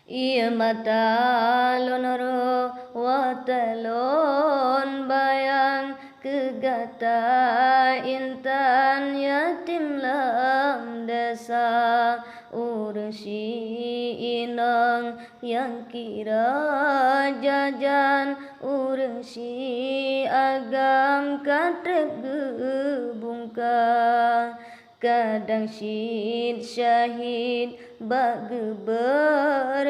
Ia mata lonoro watalon bayang kegata intan yatim lam desa ursi inang yang kira jajan ursi agam katrep gebungka kadang syahid bak berjuang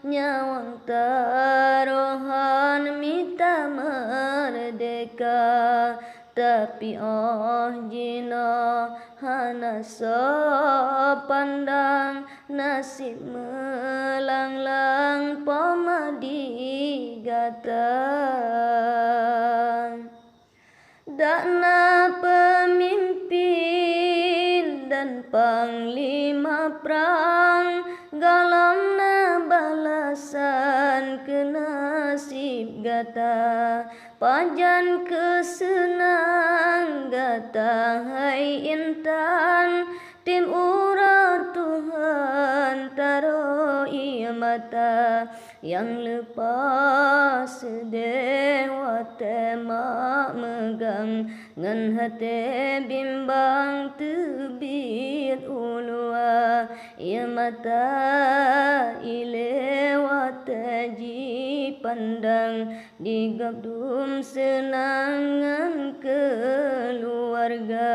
nyawang taruhan mita merdeka tapi jina hana sepandang nasib melanglang pamadi gata dakna pemimpin dan panglima perang galamna balasan ke nasib gata pajan kesenang gata hai intan tim urat Tuhan taruh ia mata yang lepas dewa tema megang ngan hati bimbang tebit ulua ia mata ilewat ji pandang digabdum senangan keluarga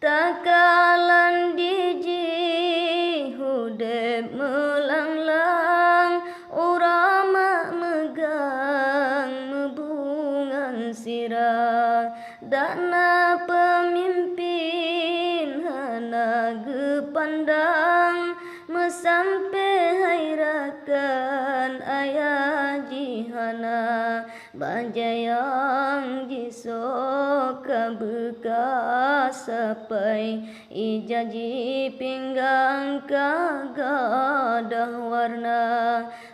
takalan diji hudep melanglang urama megang mebungan sirah dakna pemimpin hana gepandang mesampe hairakan ayah jihana bajayang jisok bekas sampai ijaji pinggang kagadah warna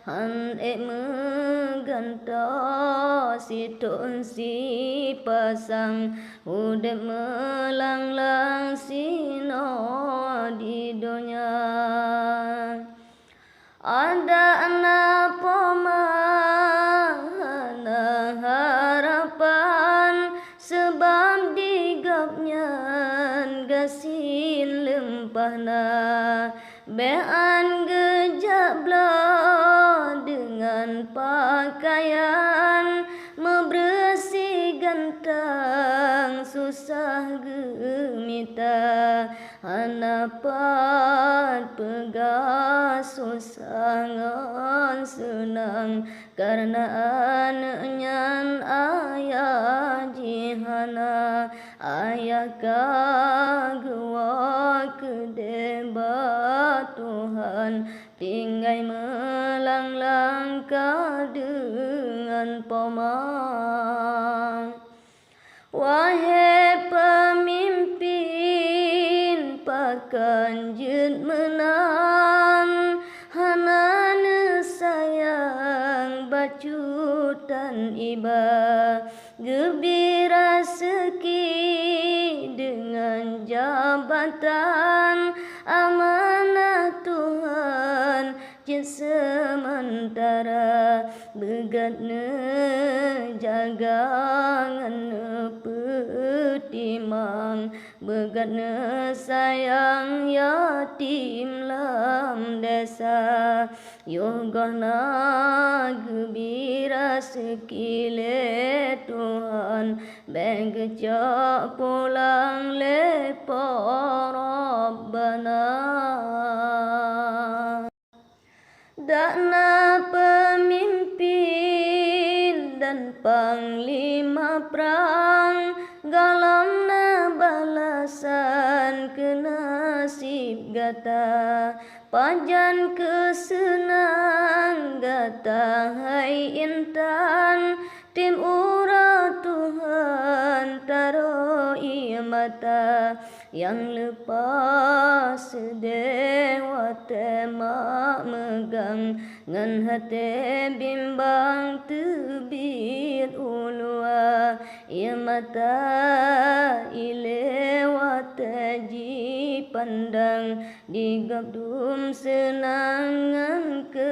han meganta situn si pasang udep melanglang sino di dunia ada anak pemahana harapan sebab digapnya gasin lempahna bean gejabla dengan pakaian membersih gantang susah gemita hanapat pegas susah ngan senang karena anaknya ayah jihana ayah kagua kedebat Tuhan tinggai melanglang dengan pomang wahai pemimpin pakan jut menan hanane sayang bacutan iba gebira seki dengan jabatan amanah Tuhan jin sementara begatne jagangan petimang begatne sayang yatim lam desa yogana gebira sekile Tuhan begecak pulang lepo Rabbana dakna pemimpin dan panglima perang galamna balasan ke nasib gata pajan kesenang gata hai intan tim urat Tuhan taruh ia mata yang lepas dewa wate mak megang ngan hate bimbang tebit ulua ia mata ile wate ji pandang digabdum senangan ke